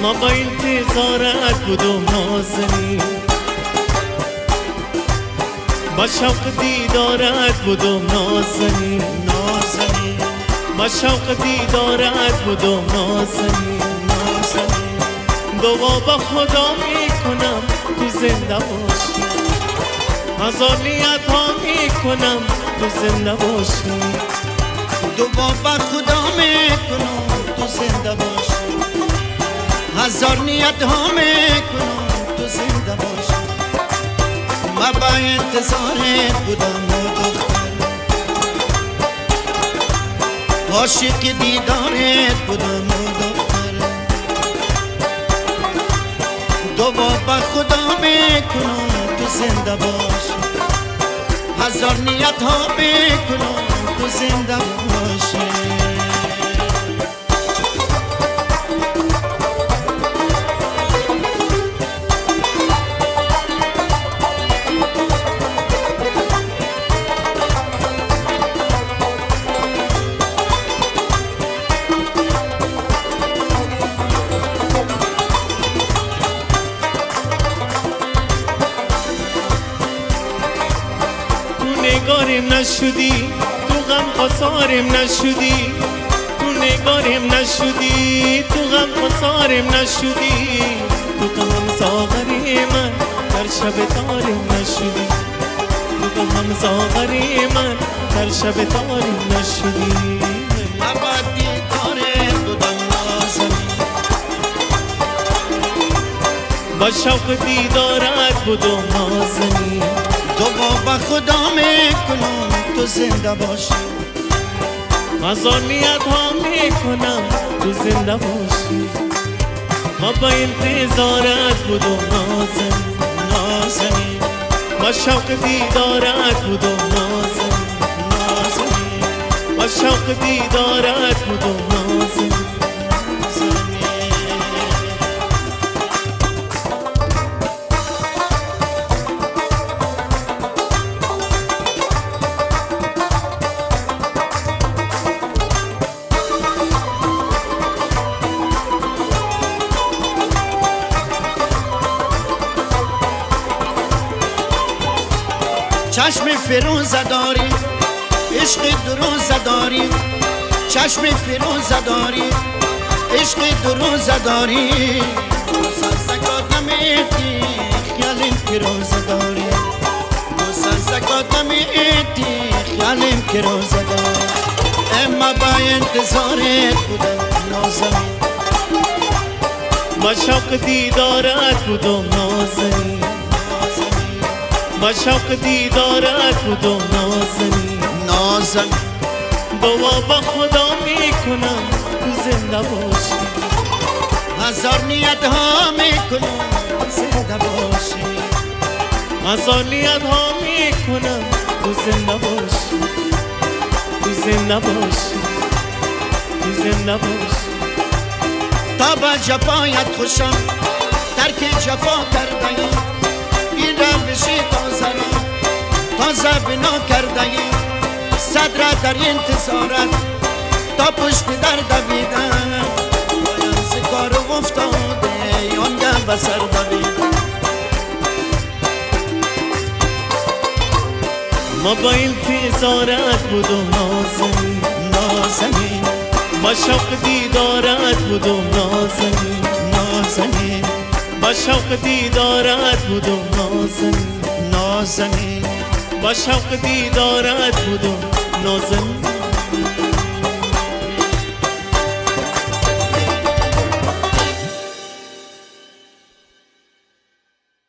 ما با انتظارت بودم نازنین، با شوق دیدارت بودم نازنین، نازنین با شوق دیدارت بودم نازنین، نازنین دعا با خدا میکنم تو زنده باشی، هزار نیت ها میکنم تو زنده باشی، دعا با خدا میکنم تو زنده باشی، هزار نیت ها میکنم تو زنده باشی. ما با انتظارت بودم و دختر، عاشق دیدارت بودم و دختر، دعا با خدا میکنم تو زنده باشی، هزار نیت ها میکنم تو زنده باشی. نگارم نشدی تو غم خسارم نشدی، تو نگارم نشدی تو غم خسارم نشدی، تو غم ساغری من در شب تارم نشدی، تو غم ساغری من در شب تارم نشدی. ابدی کاره بودم نازنین، با شوق دیدارت بودم نازنین، دعا با خدا میکنم تو زنده باشی، هزار نیت ها میکنم تو زنده باشی. ما با انتظارت بودم نازنین، نازنین با شوق دیدارت بودم نازنین، نازنین با شوق دیدارت بودم نازنین. چشم فیروزه داری، عشق دروزه داری، چشم فیروزه داری، عشق دروزه داری، زکات نمیدی خیالیم که روزه داری، زکات نمیدی خیالیم که روزه داری. اما با انتظارت بودم نازنین، با شوق دیدارت بودم نازنین، با شوق دیدارت بودم نازنین، نازنین دعا با خدا میکنم تو زنده باشی، هزار نیت ها میکنم زنده باشی، هزار نیت ها میکنم تو زنده باشی، تو زنده باشی، تو زنده باشی. تا با جفایت خوشم ترک جفا کردهی، این روشی تازه بنا کردهی، صدر در انتظارت تا پشت در دویدم، باید زکار افتاده یانگه بسر دویدم. ما با انتظارت بودم نازنین، نازنین با شوق دیدارت بودم نازنین، نازنین با شوق دیدارت بودم نازنین، نازنین با شوق دیدارت بودم نازنین.